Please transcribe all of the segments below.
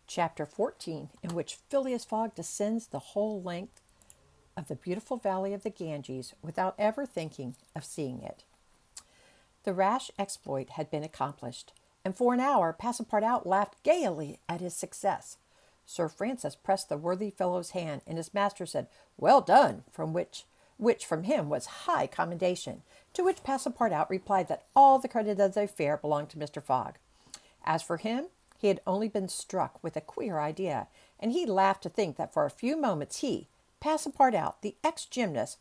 Chapter 14, in which Phileas Fogg descends the whole length of the beautiful valley of the Ganges without ever thinking of seeing it. The rash exploit had been accomplished, and for an hour Passepartout laughed gaily at his success. Sir Francis pressed the worthy fellow's hand, and his master said, "Well done," which from him was high commendation, to which Passepartout replied that all the credit of the affair belonged to Mr. Fogg. As for him, he had only been struck with a queer idea, and he laughed to think that for a few moments he, Passepartout, the ex-gymnast,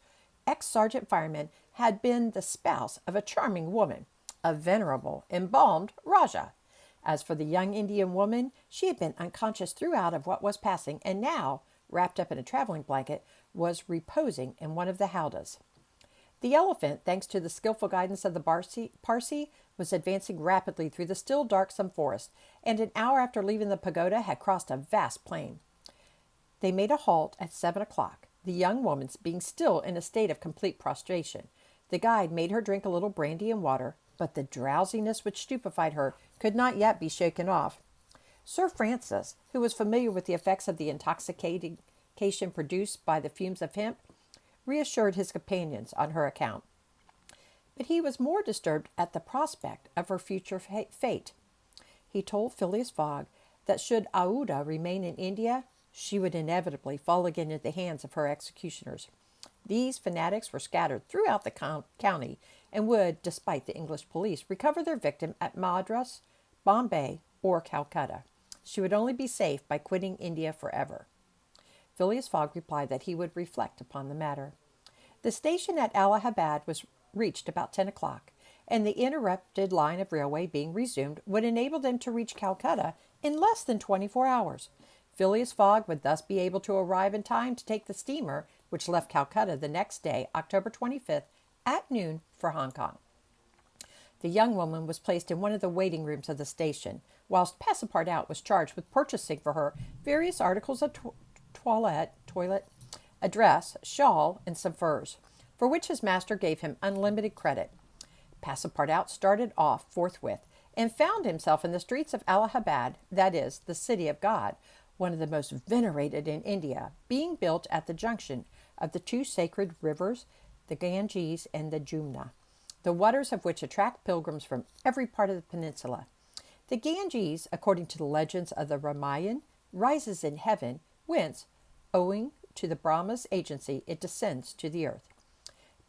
ex-sergeant fireman, had been the spouse of a charming woman, a venerable, embalmed Rajah. As for the young Indian woman, she had been unconscious throughout of what was passing, and now, wrapped up in a traveling blanket, was reposing in one of the howdahs. The elephant, thanks to the skillful guidance of the Parsee, was advancing rapidly through the still darksome forest, and an hour after leaving the pagoda had crossed a vast plain. They made a halt at 7 o'clock, the young woman being still in a state of complete prostration. The guide made her drink a little brandy and water, but the drowsiness which stupefied her could not yet be shaken off. Sir Francis, who was familiar with the effects of the intoxication produced by the fumes of hemp, reassured his companions on her account. But he was more disturbed at the prospect of her future fate. He told Phileas Fogg that should Aouda remain in India, she would inevitably fall again into the hands of her executioners. These fanatics were scattered throughout the county and would, despite the English police, recover their victim at Madras, Bombay, or Calcutta. She would only be safe by quitting India forever. Phileas Fogg replied that he would reflect upon the matter. The station at Allahabad was reached about 10 o'clock, and the interrupted line of railway being resumed would enable them to reach Calcutta in less than 24 hours. Phileas Fogg would thus be able to arrive in time to take the steamer which left Calcutta the next day, October 25th, at noon for Hong Kong. The young woman was placed in one of the waiting rooms of the station, whilst Passepartout was charged with purchasing for her various articles of toilet, a dress, shawl, and some furs, for which his master gave him unlimited credit. Passepartout started off forthwith, and found himself in the streets of Allahabad, that is, the City of God, one of the most venerated in India, being built at the junction of the two sacred rivers, the Ganges and the Jumna, the waters of which attract pilgrims from every part of the peninsula. The Ganges, according to the legends of the Ramayana, rises in heaven, whence, owing to the Brahma's agency, it descends to the earth.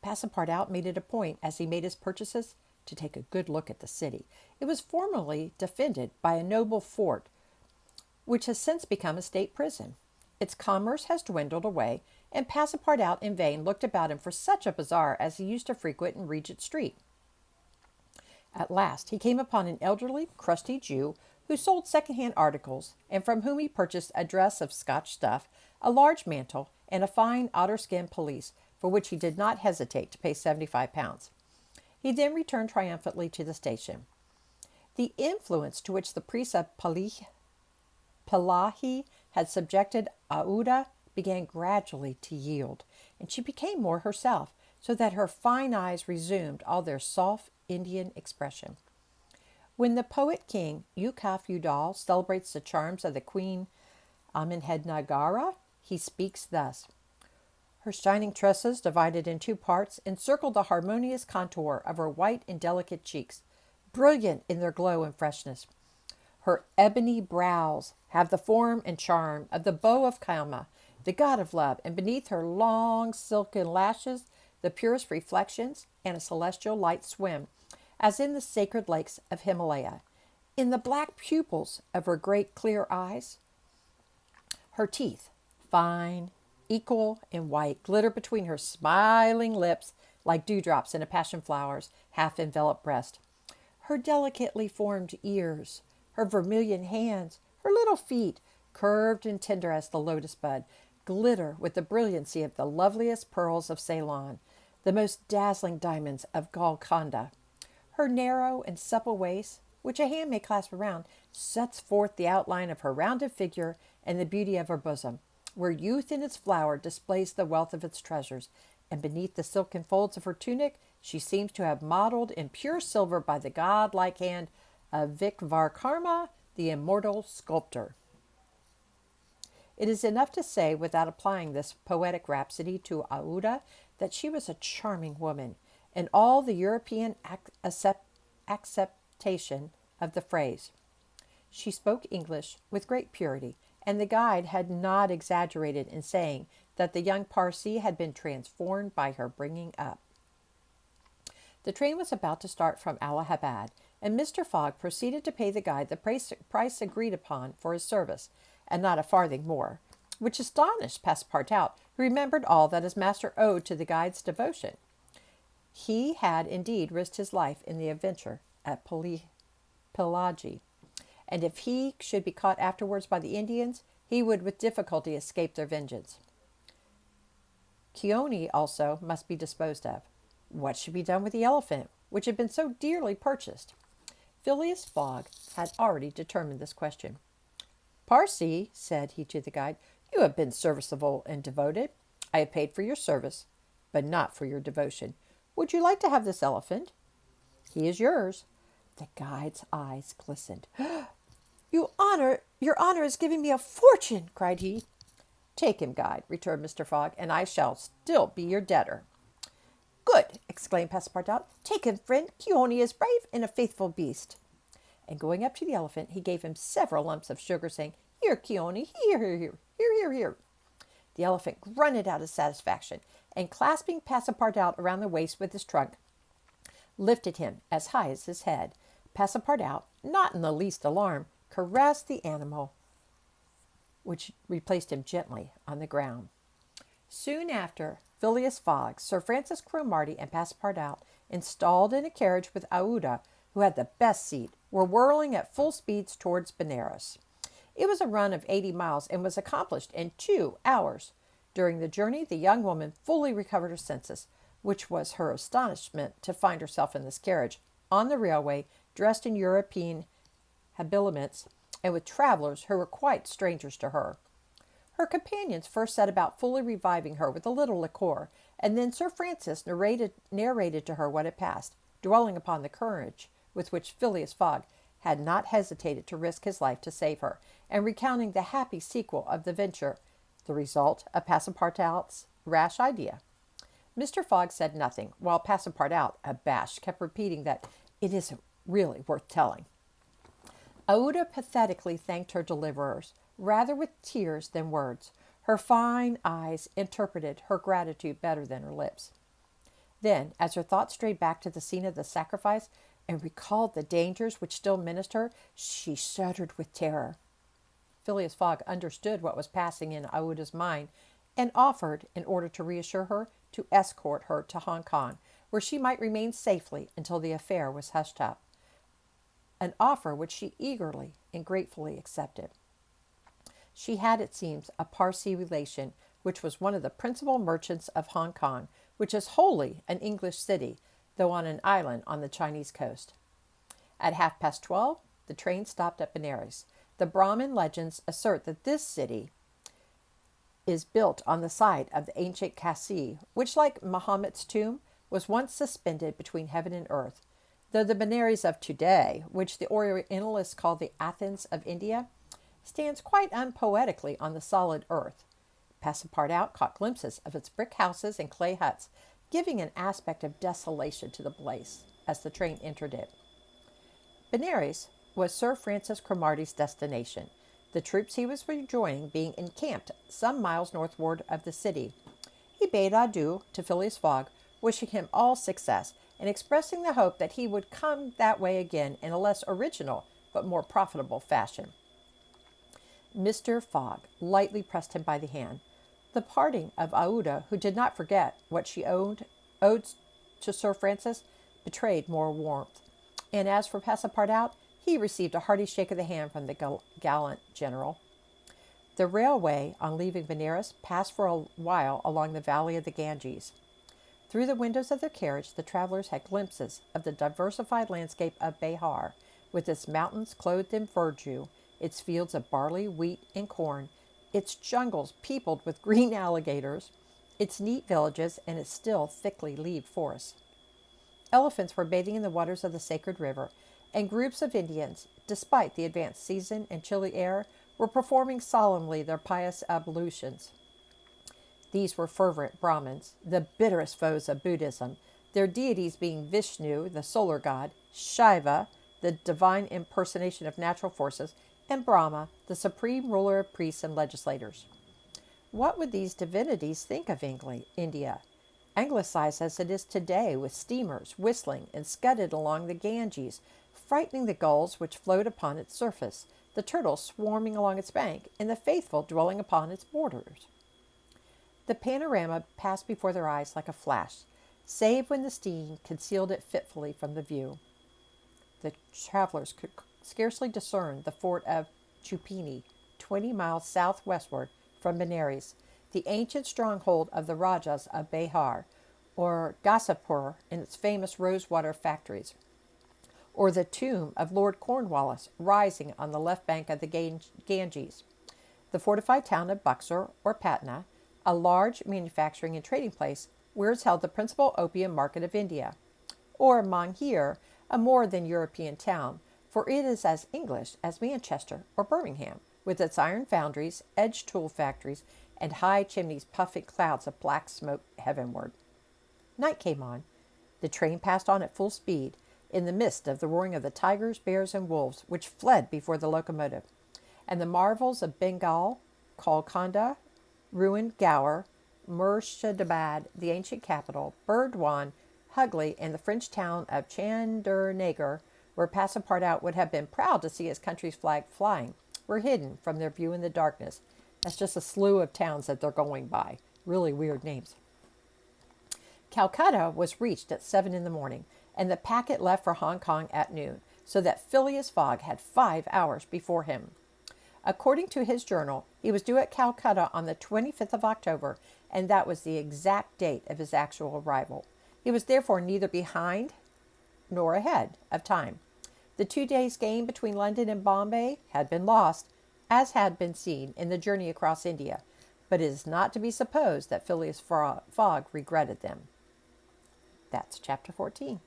Passepartout made it a point, as he made his purchases, to take a good look at the city. It was formerly defended by a noble fort, which has since become a state prison. Its commerce has dwindled away, and Passepartout in vain looked about him for such a bazaar as he used to frequent in Regent Street. At last he came upon an elderly, crusty Jew who sold second-hand articles, and from whom he purchased a dress of Scotch stuff, a large mantle, and a fine otter-skin pelisse, for which he did not hesitate to pay 75 pounds. He then returned triumphantly to the station. The influence to which the priest of Pelahi had subjected Aouda began gradually to yield, and she became more herself, so that her fine eyes resumed all their soft Indian expression. When the poet king Yukaf Udal celebrates the charms of the queen Amenhednagara, he speaks thus: "Her shining tresses, divided in two parts, encircled the harmonious contour of her white and delicate cheeks, brilliant in their glow and freshness. Her ebony brows have the form and charm of the bow of Kama, the god of love, and beneath her long silken lashes the purest reflections and a celestial light swim, as in the sacred lakes of Himalaya. In the black pupils of her great clear eyes, her teeth, fine, equal, and white, glitter between her smiling lips like dewdrops in a passion flower's half-enveloped breast. Her delicately formed ears, her vermilion hands, her little feet, curved and tender as the lotus bud, glitter with the brilliancy of the loveliest pearls of Ceylon, the most dazzling diamonds of Golconda. Her narrow and supple waist, which a hand may clasp around, sets forth the outline of her rounded figure and the beauty of her bosom, where youth in its flower displays the wealth of its treasures, and beneath the silken folds of her tunic she seems to have modeled in pure silver by the god-like hand of Vikvarkarma, the immortal sculptor." It is enough to say, without applying this poetic rhapsody to Aouda, that she was a charming woman, in all the European acceptation of the phrase. She spoke English with great purity, and the guide had not exaggerated in saying that the young Parsee had been transformed by her bringing up. The train was about to start from Allahabad, and Mr. Fogg proceeded to pay the guide the price agreed upon for his service, and not a farthing more, which astonished Passepartout, who remembered all that his master owed to the guide's devotion. He had indeed risked his life in the adventure at Pelagi, and if he should be caught afterwards by the Indians, he would with difficulty escape their vengeance. Keone also must be disposed of. What should be done with the elephant, which had been so dearly purchased? Phileas Fogg had already determined this question. Parsee, said he to the guide, you have been serviceable and devoted. I have paid for your service, but not for your devotion. Would you like to have this elephant? He is yours. The guide's eyes glistened. Your honor is giving me a fortune, cried he. Take him, guide, returned Mr. Fogg, and I shall still be your debtor. Good, exclaimed Passepartout. Take him, friend. Keone is brave and a faithful beast. And going up to the elephant, he gave him several lumps of sugar, saying, Here, Keone, here. The elephant grunted out his satisfaction, and clasping Passepartout around the waist with his trunk, lifted him as high as his head. Passepartout, not in the least alarmed, caressed the animal, which replaced him gently on the ground. Soon after, Phileas Fogg, Sir Francis Cromarty, and Passepartout, installed in a carriage with Aouda, who had the best seat, were whirling at full speeds towards Benares. It was a run of 80 miles and was accomplished in 2 hours. During the journey, the young woman fully recovered her senses, which was her astonishment to find herself in this carriage, on the railway, dressed in European habiliments, and with travelers who were quite strangers to her. Her companions first set about fully reviving her with a little liqueur, and then Sir Francis narrated to her what had passed, dwelling upon the courage with which Phileas Fogg had not hesitated to risk his life to save her, and recounting the happy sequel of the venture, the result of Passepartout's rash idea. Mr. Fogg said nothing, while Passepartout, abashed, kept repeating that it isn't really worth telling. Aouda pathetically thanked her deliverers, rather with tears than words. Her fine eyes interpreted her gratitude better than her lips. Then, as her thoughts strayed back to the scene of the sacrifice and recalled the dangers which still menaced her, she shuddered with terror. Phileas Fogg understood what was passing in Aouda's mind, and offered, in order to reassure her, to escort her to Hong Kong, where she might remain safely until the affair was hushed up, an offer which she eagerly and gratefully accepted. She had, it seems, a Parsee relation, which was one of the principal merchants of Hong Kong, which is wholly an English city, though on an island on the Chinese coast. At 12:30, the train stopped at Benares. The Brahmin legends assert that this city is built on the site of the ancient Kasi, which, like Mahomet's tomb, was once suspended between heaven and earth, though the Benares of today, which the Orientalists call the Athens of India, stands quite unpoetically on the solid earth. Passepartout caught glimpses of its brick houses and clay huts, giving an aspect of desolation to the place as the train entered it. Benares was Sir Francis Cromarty's destination, the troops he was rejoining being encamped some miles northward of the city. He bade adieu to Phileas Fogg, wishing him all success, and expressing the hope that he would come that way again in a less original but more profitable fashion. Mr. Fogg lightly pressed him by the hand. The parting of Aouda, who did not forget what she owed to Sir Francis, betrayed more warmth, and as for Passepartout, he received a hearty shake of the hand from the gallant general. The railway, on leaving Benares, passed for a while along the valley of the Ganges. Through the windows of their carriage, the travelers had glimpses of the diversified landscape of Behar, with its mountains clothed in verdure, its fields of barley, wheat, and corn, its jungles peopled with green alligators, its neat villages, and its still thickly leaved forests. Elephants were bathing in the waters of the sacred river, and groups of Indians, despite the advanced season and chilly air, were performing solemnly their pious ablutions. These were fervent Brahmins, the bitterest foes of Buddhism, their deities being Vishnu, the solar god, Shiva, the divine impersonation of natural forces, and Brahma, the supreme ruler of priests and legislators. What would these divinities think of India, anglicized as it is today, with steamers whistling and scudded along the Ganges, frightening the gulls which float upon its surface, the turtles swarming along its bank, and the faithful dwelling upon its borders? The panorama passed before their eyes like a flash, save when the steam concealed it fitfully from the view. The travelers could scarcely discern the fort of Chupini, 20 miles southwestward from Benares, the ancient stronghold of the Rajas of Behar, or Ghazipur and its famous rosewater factories, or the tomb of Lord Cornwallis rising on the left bank of the Ganges, the fortified town of Buxar or Patna, a large manufacturing and trading place where is held the principal opium market of India, or Manghir, a more than European town, for it is as English as Manchester or Birmingham, with its iron foundries, edge tool factories, and high chimneys puffing clouds of black smoke heavenward. Night came on. The train passed on at full speed, in the midst of the roaring of the tigers, bears, and wolves, which fled before the locomotive, and the marvels of Bengal, Golconda, ruined Gower, Murshidabad, the ancient capital, Burdwan, Hugli, and the French town of Chandernagor, where Passepartout would have been proud to see his country's flag flying, were hidden from their view in the darkness. That's just a slew of towns that they're going by. Really weird names. Calcutta was reached at 7 in the morning, and the packet left for Hong Kong at noon, so that Phileas Fogg had 5 hours before him. According to his journal, he was due at Calcutta on the 25th of October, and that was the exact date of his actual arrival. He was therefore neither behind nor ahead of time. The 2 days' gain between London and Bombay had been lost, as had been seen in the journey across India, but it is not to be supposed that Phileas Fogg regretted them. That's chapter 14.